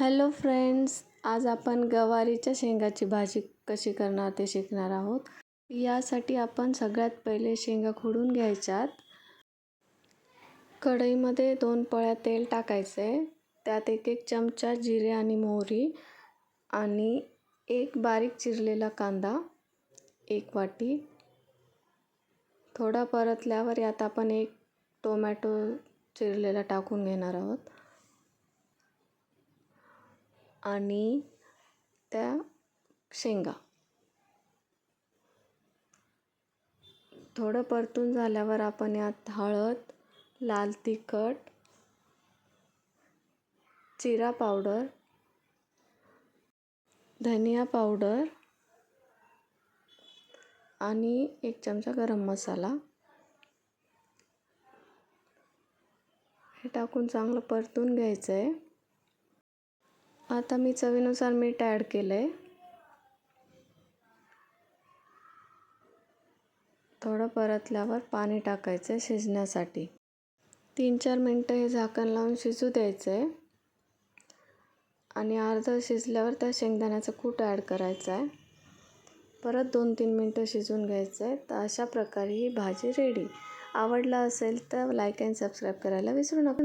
Hello friends, आज आपण गवारीच्या शेंगाची भाजी कशी करणार ते शिकणार आहोत. यासाठी आपण सगळ्यात पहिले शेंगा खोडून घ्यायच्यात. कढईमध्ये 2 पळ्या तेल टाकायचे. त्यात 1 चमचा जिरे आणि मोहरी आणि 1 बारीक चिरलेला कांदा, 1 वाटी. थोडा परतल्यावर यात आपण 1 टोमॅटो चिरलेला टाकून घेणार आहोत आणि त्या शेंगा. थोडं परतून झाल्यावर आपण यात हळद, लाल तिखट, जिरा पावडर, धनिया पावडर आणि 1 चमचा गरम मसाला हे टाकून चांगलं परतून घ्यायचं आहे. आता मी चवीनुसार मीठ ॲड केलं आहे. थोडं परतल्यावर पाणी टाकायचं आहे शिजण्यासाठी. 3-4 मिनटं हे झाकण लावून शिजू द्यायचं आहे आणि अर्धं शिजल्यावर त्या शेंगदाण्याचं कूट ॲड करायचं आहे. परत 2-3 मिनटं शिजवून घ्यायचं आहे. तर अशा प्रकारे ही भाजी रेडी. आवडला असेल तर लाईक अँड सबस्क्राईब करायला विसरू नका.